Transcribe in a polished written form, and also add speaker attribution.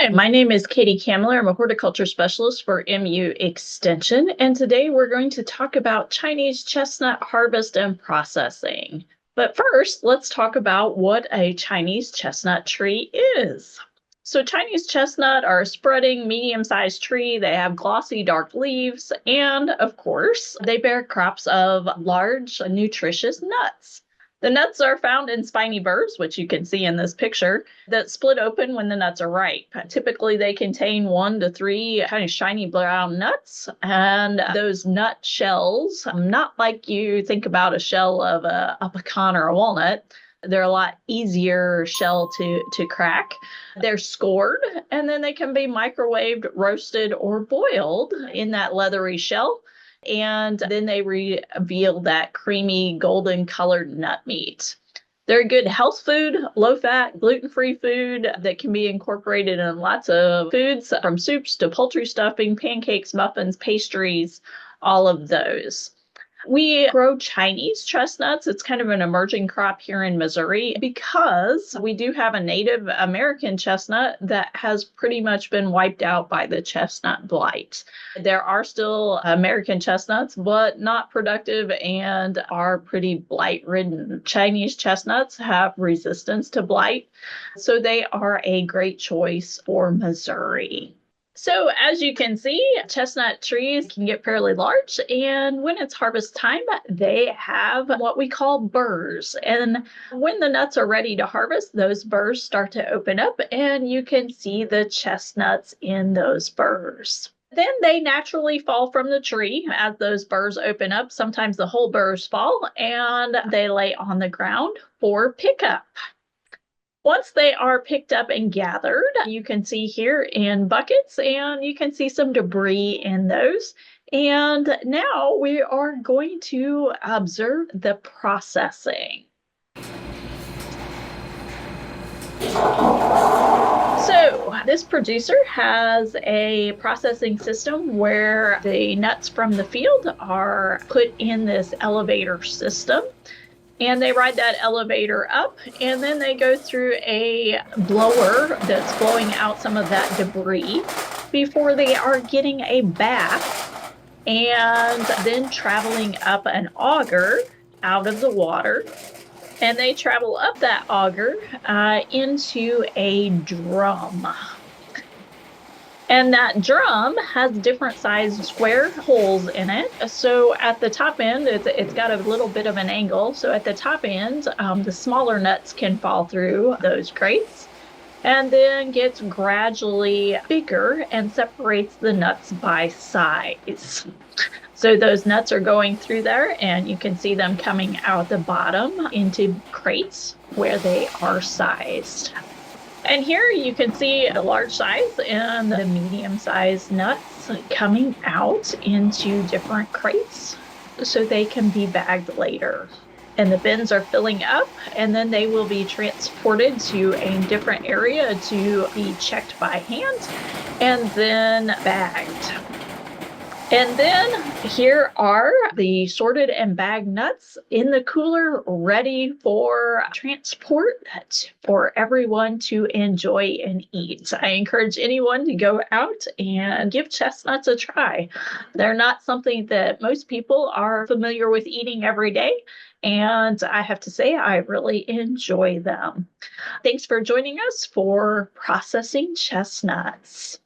Speaker 1: Hi, my name is Katie Kammler. I'm a horticulture specialist for MU Extension, and today we're going to talk about Chinese chestnut harvest and processing. But first, let's talk about what a Chinese chestnut tree is. So Chinese chestnut are a spreading, medium-sized tree. They have glossy, dark leaves, and of course, they bear crops of large, nutritious nuts. The nuts are found in spiny burrs, which you can see in this picture, that split open when the nuts are ripe. Typically, they contain 1 to 3 kind of shiny brown nuts, and those nut shells, not like you think about a shell of a pecan or a walnut. They're a lot easier shell to crack. They're scored, and then they can be microwaved, roasted, or boiled in that leathery shell. And then they reveal that creamy golden colored nut meat. They're a good health food, low fat, gluten-free food that can be incorporated in lots of foods, from soups to poultry stuffing, pancakes, muffins, pastries, all of those. We grow Chinese chestnuts. It's kind of an emerging crop here in Missouri because we do have a Native American chestnut that has pretty much been wiped out by the chestnut blight. There are still American chestnuts, but not productive and are pretty blight-ridden. Chinese chestnuts have resistance to blight, so they are a great choice for Missouri. So as you can see, chestnut trees can get fairly large, and when it's harvest time, they have what we call burrs. And when the nuts are ready to harvest, those burrs start to open up, and you can see the chestnuts in those burrs. Then they naturally fall from the tree as those burrs open up. Sometimes the whole burrs fall, and they lay on the ground for pickup. Once they are picked up and gathered, you can see here in buckets, and you can see some debris in those. And now we are going to observe the processing. So this producer has a processing system where the nuts from the field are put in this elevator system. And they ride that elevator up, and then they go through a blower that's blowing out some of that debris before they are getting a bath and then traveling up an auger out of the water. And they travel up that auger into a drum. And that drum has different sized square holes in it. So at the top end, it's got a little bit of an angle. So at the top end, the smaller nuts can fall through those crates and then gets gradually bigger and separates the nuts by size. So those nuts are going through there, and you can see them coming out the bottom into crates where they are sized. And here you can see the large size and the medium sized nuts coming out into different crates so they can be bagged later. And the bins are filling up, and then they will be transported to a different area to be checked by hand and then bagged. And then here are the sorted and bagged nuts in the cooler, ready for transport for everyone to enjoy and eat. I encourage anyone to go out and give chestnuts a try. They're not something that most people are familiar with eating every day, and I have to say I really enjoy them. Thanks for joining us for Processing Chestnuts.